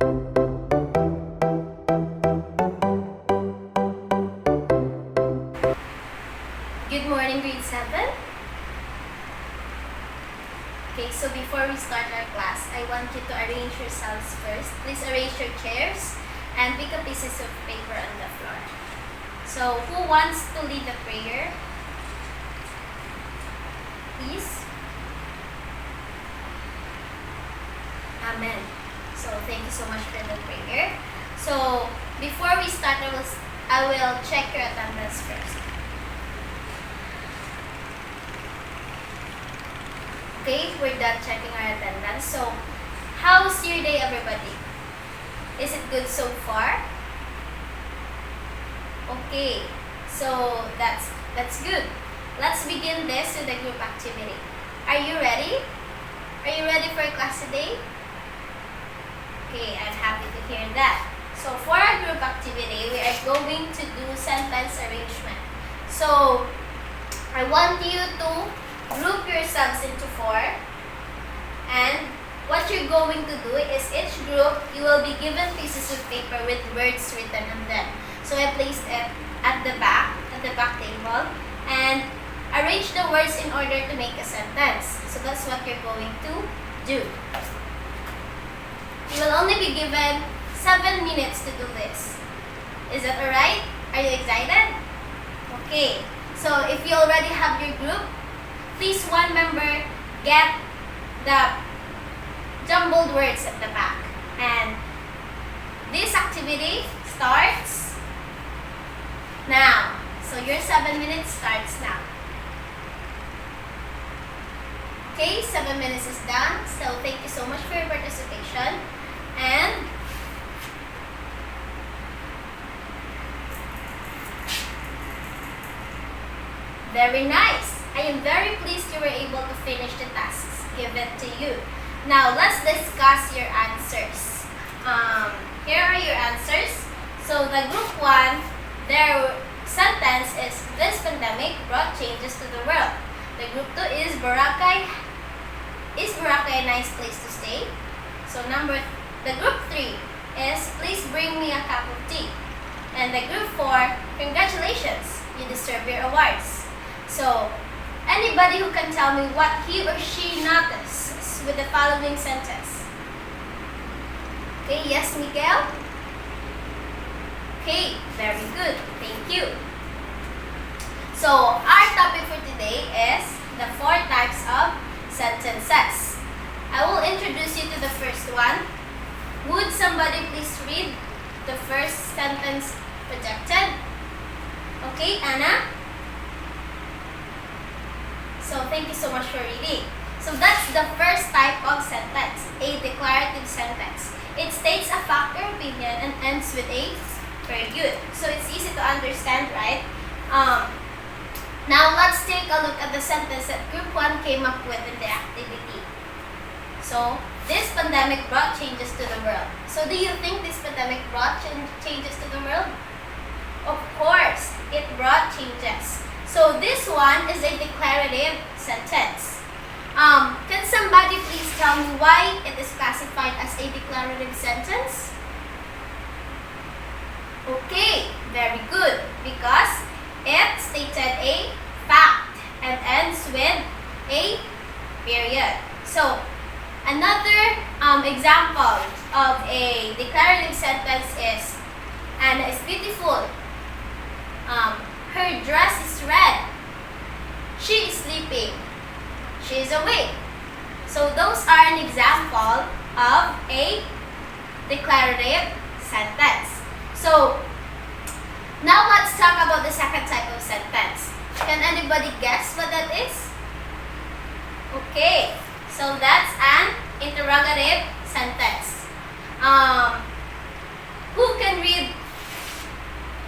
Good morning, grade 7. Okay, so before we start our class, I want you to arrange yourselves first. Please arrange your chairs and pick up pieces of paper on the floor. So, who wants to lead the prayer? Please. Amen. So, thank you so much for the prayer. So, before we start, I will check your attendance first. Okay, we're done checking our attendance. So, how's your day, everybody? Is it good so far? Okay, so that's good. Let's begin this with the group activity. Are you ready? Are you ready for class today? Okay, I'm happy to hear that. So, for our group activity, we are going to do sentence arrangement. So, I want you to group yourselves into 4, and what you're going to do is each group you will be given pieces of paper with words written on them. So I placed it at the back table, and arrange the words in order to make a sentence. So that's what you're going to do. You will only be given 7 minutes to do this. Is that alright? Are you excited? Okay. So if you already have your group, please one member get the jumbled words at the back. And this activity starts now. So your 7 minutes starts now. Okay, 7 minutes is done. So thank you so much for your participation. And very nice. I am very pleased you were able to finish the tasks given to you. Now, let's discuss your answers. Here are your answers. So, the group 1, their sentence is, this pandemic brought changes to the world. The group 2 is, Boracay a nice place to stay? So, the group 3 is, please bring me a cup of tea. And the group 4, congratulations, you deserve your awards. So, anybody who can tell me what he or she notices with the following sentence? Okay, yes, Miguel? Okay, very good. Thank you. So, our topic for today is the 4 types of sentences. I will introduce you to the first one. Would somebody please read the first sentence projected? Okay, Anna? So, thank you so much for reading. So, that's the first type of sentence, a declarative sentence. It states a fact or opinion and ends with a very good. So, it's easy to understand, right? Now, let's take a look at the sentence that Group 1 came up with in the activity. So, this pandemic brought changes to the world. So, do you think this pandemic brought changes to the world? Of course, it brought changes. So this one is a declarative sentence. Can somebody please tell me why it is classified as a declarative sentence? Okay, very good. Because it stated a fact and ends with a period. So another example of a declarative sentence is, Anna is beautiful. Her dress is red. She is sleeping. She is awake. So those are an example of a declarative sentence. So now let's talk about the second type of sentence. Can anybody guess what that is? Okay, so that's an interrogative sentence. Who can read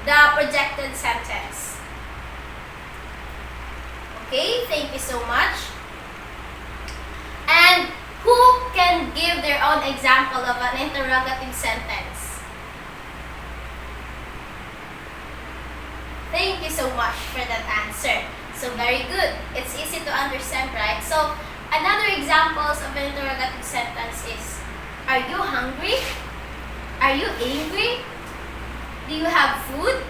the projected sentence? Okay, thank you so much. And who can give their own example of an interrogative sentence? Thank you so much for that answer. So very good. It's easy to understand, right? So another examples of an interrogative sentence is, are you hungry? Are you angry? Do you have food?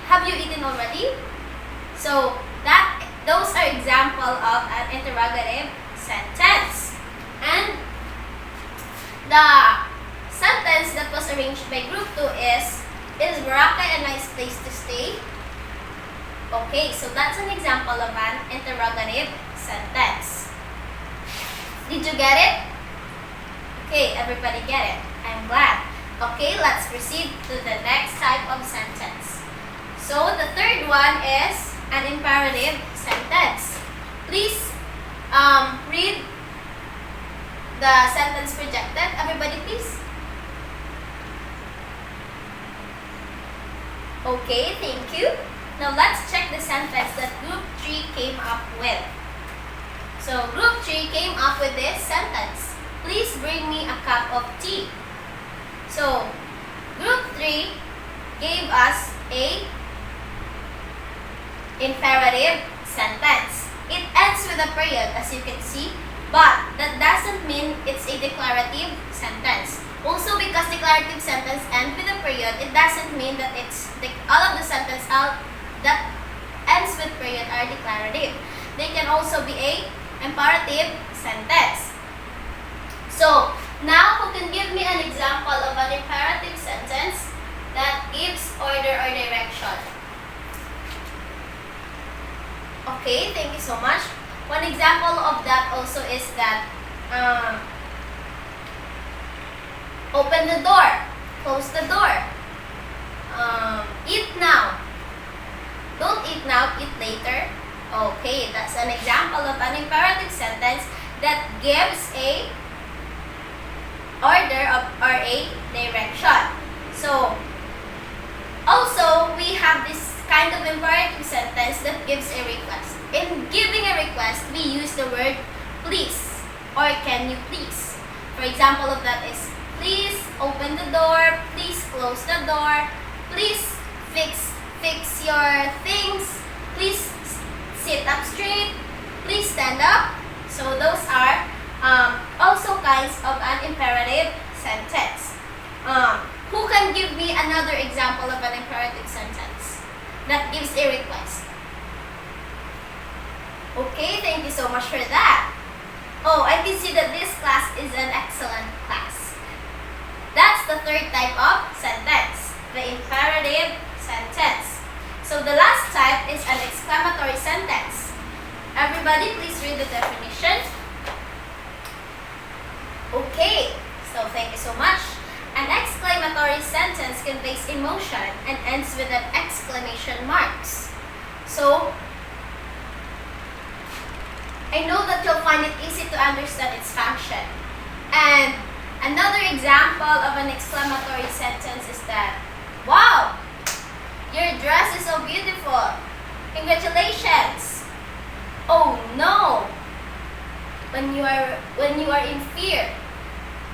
Have you eaten already? So those are example of an interrogative sentence. And the sentence that was arranged by group 2 is Boracay a nice place to stay? Okay, so that's an example of an interrogative sentence. Did you get it? Okay, everybody get it. I'm glad. Okay, let's proceed to the next type of sentence. So the third one is an imperative sentence. Please read the sentence projected. Everybody please. Okay, thank you. Now let's check the sentence that group 3 came up with. So group 3 came up with this sentence. Please bring me a cup of tea. So group 3 gave us a imperative sentence. It ends with a period, as you can see, but that doesn't mean it's a declarative sentence. Also, because declarative sentence ends with a period, it doesn't mean that all of the sentence that ends with period are declarative. They can also be a imperative sentence. So now, who can give me an example of an imperative sentence that gives order or direction? Okay, thank you so much. One example of that also is that open the door, close the door, eat now, don't eat now, eat later. Okay, that's an example of an imperative sentence that gives a order or a direction. So also we have this kind of imperative sentence that gives a request. In giving a request, we use the word please or can you please. For example of that is please open the door, please close the door, please fix your things, please sit up straight, please stand up. So those are also kinds of an imperative sentence. Who can give me another example of an imperative sentence that gives a request? Okay, thank you so much for that. Oh, I can see that this class is an excellent class. That's the third type of sentence, the imperative sentence. So the last type is an exclamatory sentence. Everybody, please read the definition. Okay, so thank you so much. An exclamatory sentence conveys emotion and ends with an exclamation marks. So, I know that you'll find it easy to understand its function. And another example of an exclamatory sentence is that, wow, your dress is so beautiful. Congratulations. Oh no. When you are in fear,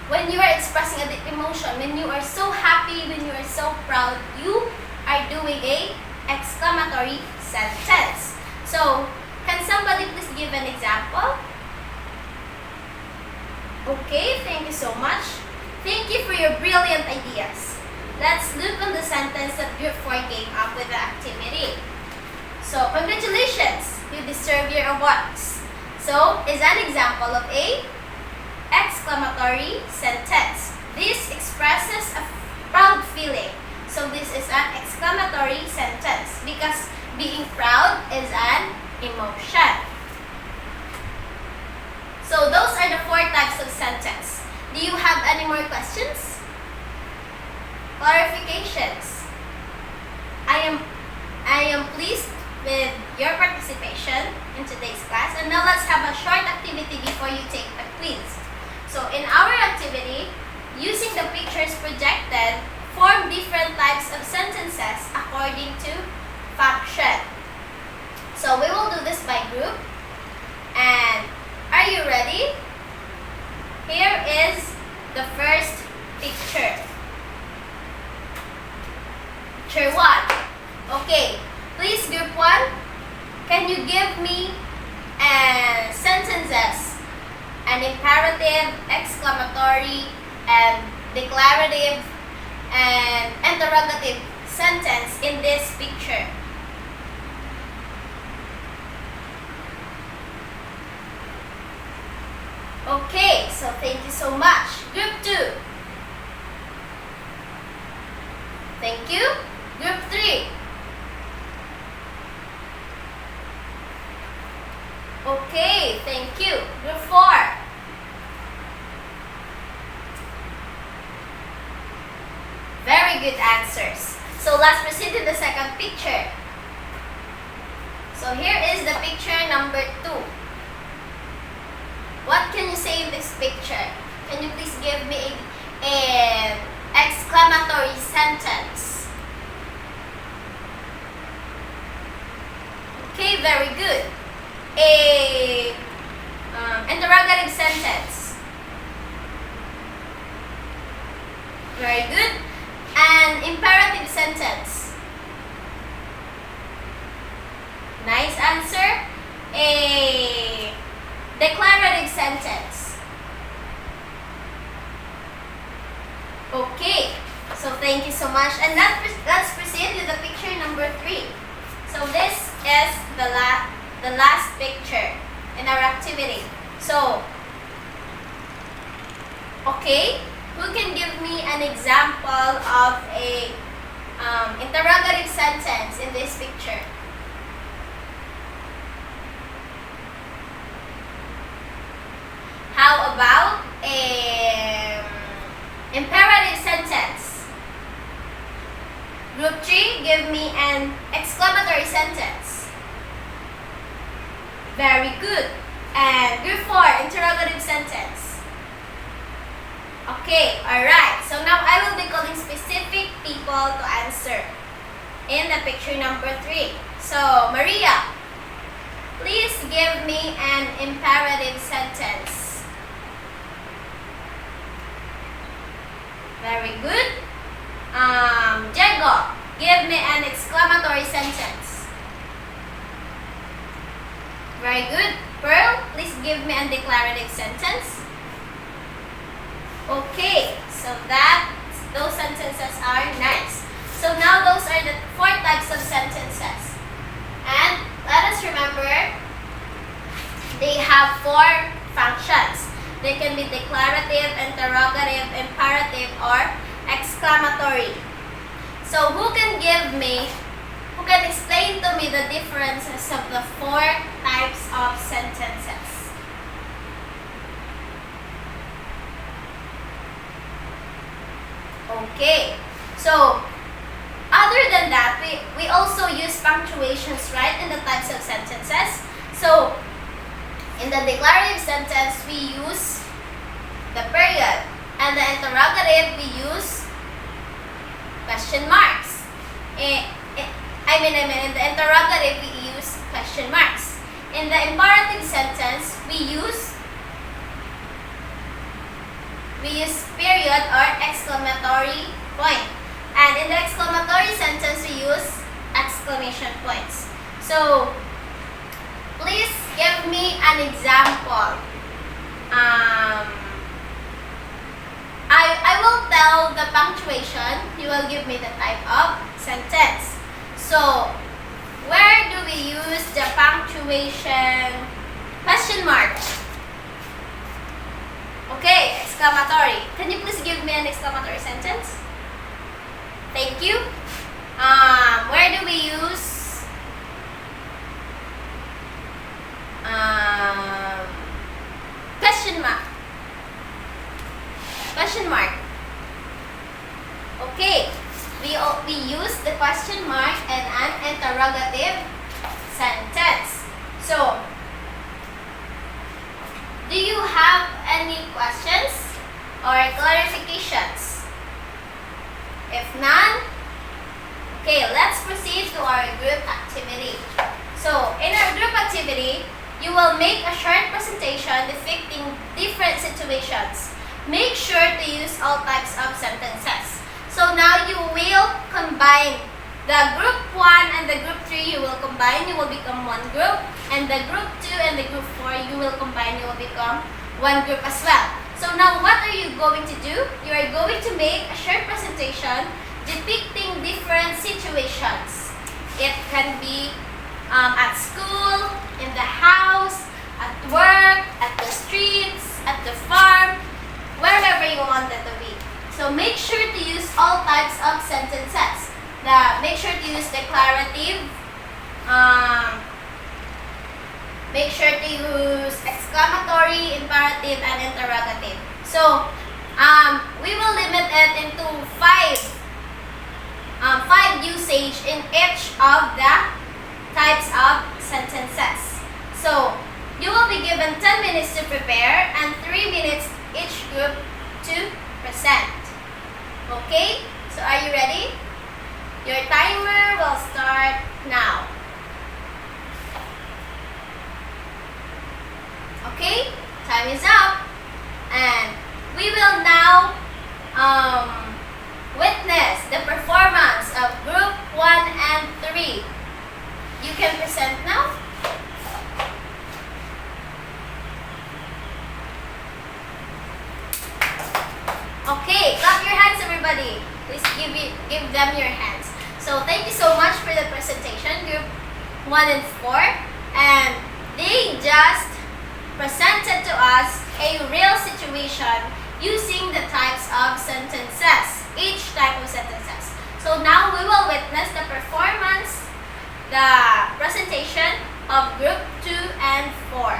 when you are expressing a deep emotion, when you are so happy, when you are so proud, you are doing a exclamatory sentence. So, can somebody please give an example? Okay, thank you so much. Thank you for your brilliant ideas. Let's look on the sentence that Group 4 came up with the activity. So, congratulations, you deserve your awards. So, is an example of a exclamatory sentence. This expresses a proud feeling. So, this is an exclamatory sentence because being proud is an emotion. So, those are the 4 types of sentence. Do you have any more questions? Clarifications? I am pleased with your participation in today's class. And now let's have a short activity before you take the quiz. So in our activity, using the pictures projected, form different types of sentences according to function. So we will do this by group. And are you ready? Here is the first picture. Picture 1. Okay. Please, group 1, can you give me sentences, an imperative, exclamatory, and declarative, an interrogative sentence in this picture. Okay, so thank you so much. Group 2. Thank you. Group 3. Okay, thank you. Group 4. Very good answers. So let's proceed to the second picture. So here is the picture number 2. What can you say in this picture? Can you please give me an exclamatory sentence? Okay, very good. A interrogative sentence. Very good. An imperative sentence. Nice answer. A declarative sentence. Okay, so thank you so much. And let's proceed with the picture number 3. So this is the last picture in our activity. So, okay, who can give me an example of a interrogative sentence in this picture? How about a imperative sentence? Group 3, give me an exclamatory sentence. Very good. And group 4, interrogative sentence. Okay, alright. So now I will be calling specific people to answer in the picture number 3. So, Maria, please give me an imperative sentence. Very good. Diego, give me an exclamatory sentence. Very good. Pearl, please give me a declarative sentence. Okay, so those sentences are nice. So now those are the 4 types of sentences. And let us remember, they have 4 functions. They can be declarative, interrogative, imperative, or exclamatory. So who can explain to me the differences of the 4 types of sentences? Okay, so other than that, we also use punctuations, right, in the types of sentences. So in the declarative sentence, we use the period. And the interrogative, we use question marks. In the interrogative, we use question marks. In the imperative sentence, we use period or exclamatory point. And in the exclamatory sentence, we use exclamation points. So, please give me an example. I will tell the punctuation. You will give me the type of sentence. So, where do we use the punctuation? Question mark. Okay, exclamatory. Can you please give me an exclamatory sentence? Thank you. Where do we use question mark? Question mark. Okay, we use the question mark and an interrogative sentence. So, do you have any questions or clarifications? If none, okay, let's proceed to our group activity. So, in our group activity, you will make a short presentation depicting different situations. Make sure to use all types of sentences. So now you will combine the group 1 and the group 3, you will combine, you will become one group. And the group 2 and the group 4, you will combine, you will become one group as well. So now what are you going to do? You are going to make a short presentation depicting different situations. It can be at school, in the house, at work, at the streets, at the farm, wherever you want it to be. So make sure to use all types of sentences. Make sure to use declarative, make sure to use exclamatory, imperative, and interrogative. So, we will limit it into five usage in each of the types of sentences. So, you will be given 10 minutes to prepare and 3 minutes each group to present. Okay? So, are you ready? Your timer will start now. Okay, time is up, and we will now witness the performance of group 1 and 3. You can present now. Okay, clap your hands, everybody. Please give them your hands. So thank you so much for the presentation, group 1 and 4, and they just presented to us a real situation using the types of sentences, each type of sentences. So now we will witness the performance, the presentation of group 2 and 4.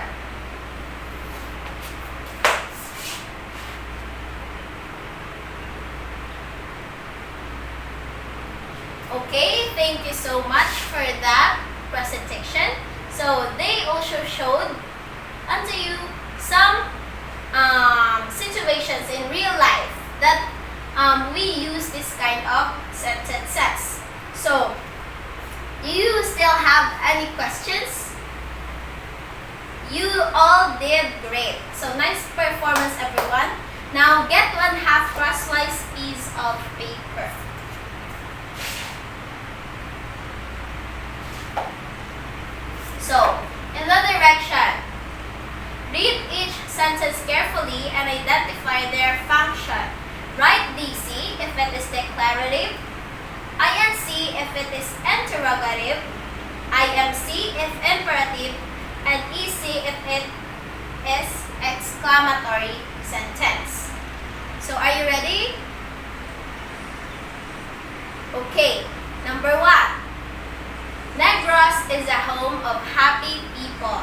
Okay, thank you so much for that presentation. So they also showed unto you some situations in real life that we use this kind of sentences. So, do you still have any questions? You all did great. So, nice performance, everyone. Now, get 1/2 crosswise piece of paper. So, in the direction, read each sentence carefully and identify their function. Write DC if it is declarative, INC if it is interrogative, IMC if imperative, and EC if it is exclamatory sentence. So, are you ready? Okay, number 1. Negros is a home of happy people.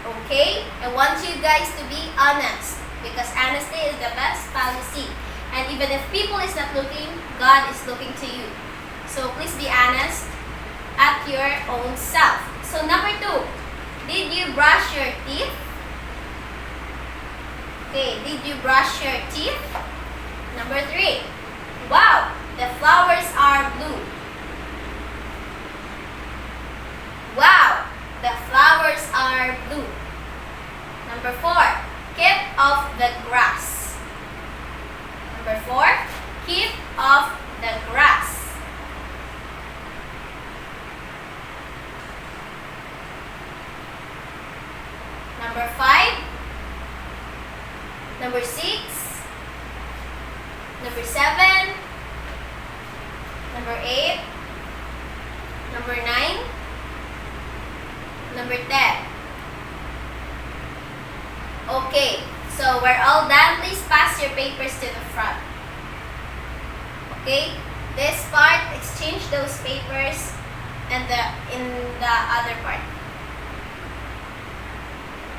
Okay, I want you guys to be honest because honesty is the best policy. And even if people is not looking, God is looking to you. So please be honest at your own self. So number 2, did you brush your teeth? Okay, did you brush your teeth? Number 3, wow, the flowers are blue. Wow, the flowers are blue. Number 4, keep off the grass. Number 4, keep off the grass. Number 5, number 6, number 7, number 8, number 9, number 10. Okay, so we're all done. Please pass your papers to the front. Okay, this part, exchange those papers and in the other part.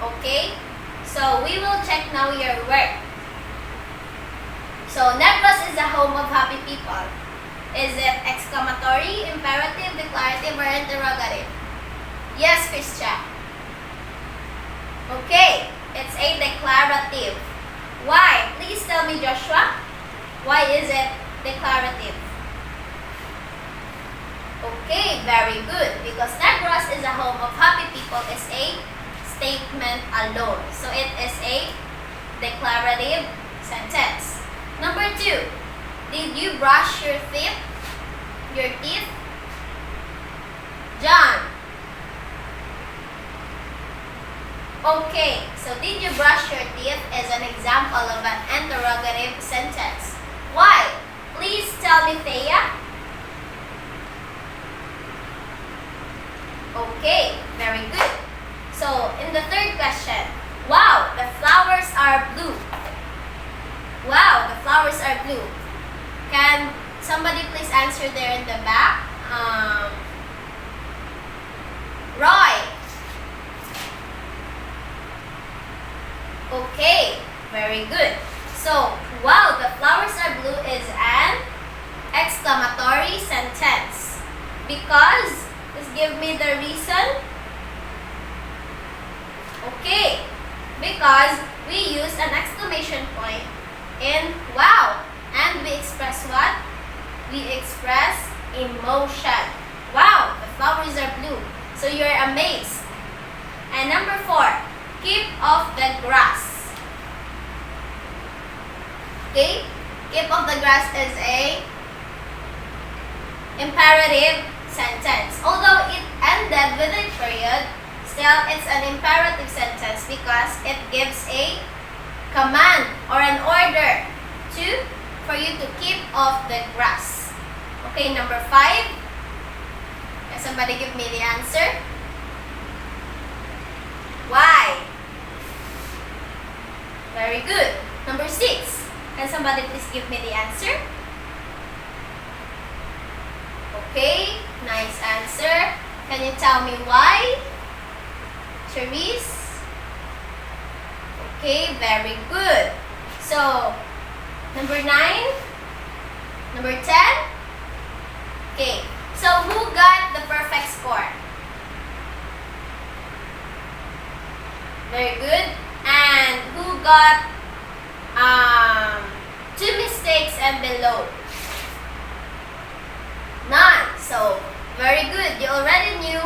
Okay, so we will check now your work. So, Negros is a home of happy people. Is it exclamatory, imperative, declarative, or interrogative? Yes, Christian. Okay, it's a declarative. Why? Please tell me, Joshua. Why is it declarative? Okay, very good. Because Negros is a home of happy people is a statement alone. So, it is a declarative sentence. Number 2, did you brush your teeth? John, Okay, so did you brush your teeth is an example of an interrogative sentence. Why? Please tell me, Thea. Okay, very good. So, in the third question, wow, the flowers are blue. Wow, the flowers are blue. Can somebody please answer there in the back? Roy. Okay, very good. So, wow, the flowers are blue is an exclamatory sentence. Because, just give me the reason. Okay, because we use an exclamation point in wow. And we express what? We express emotion. Wow, the flowers are blue. So you're amazed. And number 4, keep off the grass. Okay, keep off the grass is a imperative sentence. Although it ended with a period, still it's an imperative sentence because it gives a command or an order for you to keep off the grass. Okay, number 5. Can somebody give me the answer? Why? Very good. Number 6. Can somebody please give me the answer? Okay, nice answer. Can you tell me why? Therese? Okay, very good. So, number 9? Number 10? Okay, so who got the perfect score? Very good. And who got 2 mistakes and below? None. So, very good. You already knew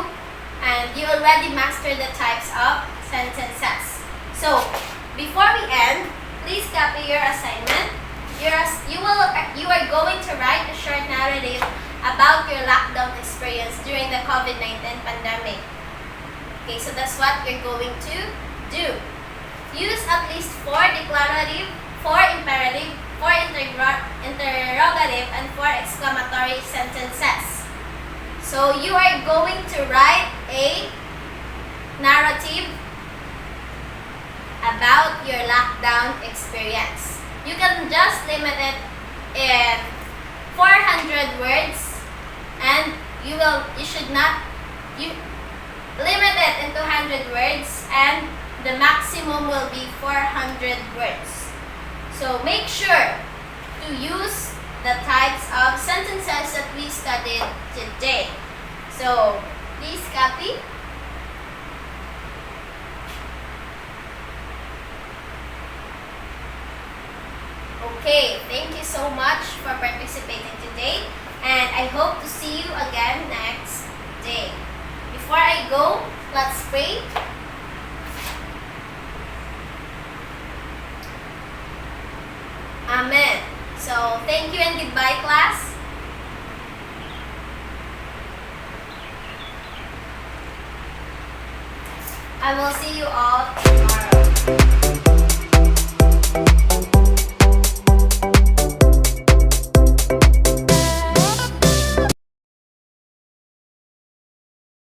and you already mastered the types of sentences. So, before we end, please copy your assignment. You are going to write a short narrative about your lockdown experience during the COVID-19 pandemic. Okay, so that's what you're going to do. Use at least 4 declarative, 4 imperative, 4 interrogative, and 4 exclamatory sentences. So you are going to write a narrative about your lockdown experience. You can just limit it in 400 words, and you should not limit it in 200 words, and the maximum will be 400 words. So make sure to use the types of sentences that we studied today. So please copy. Okay, thank you so much for participating today, and I hope to see you again next day. Before I go, let's pray. Amen. So, thank you and goodbye, class. I will see you all tomorrow.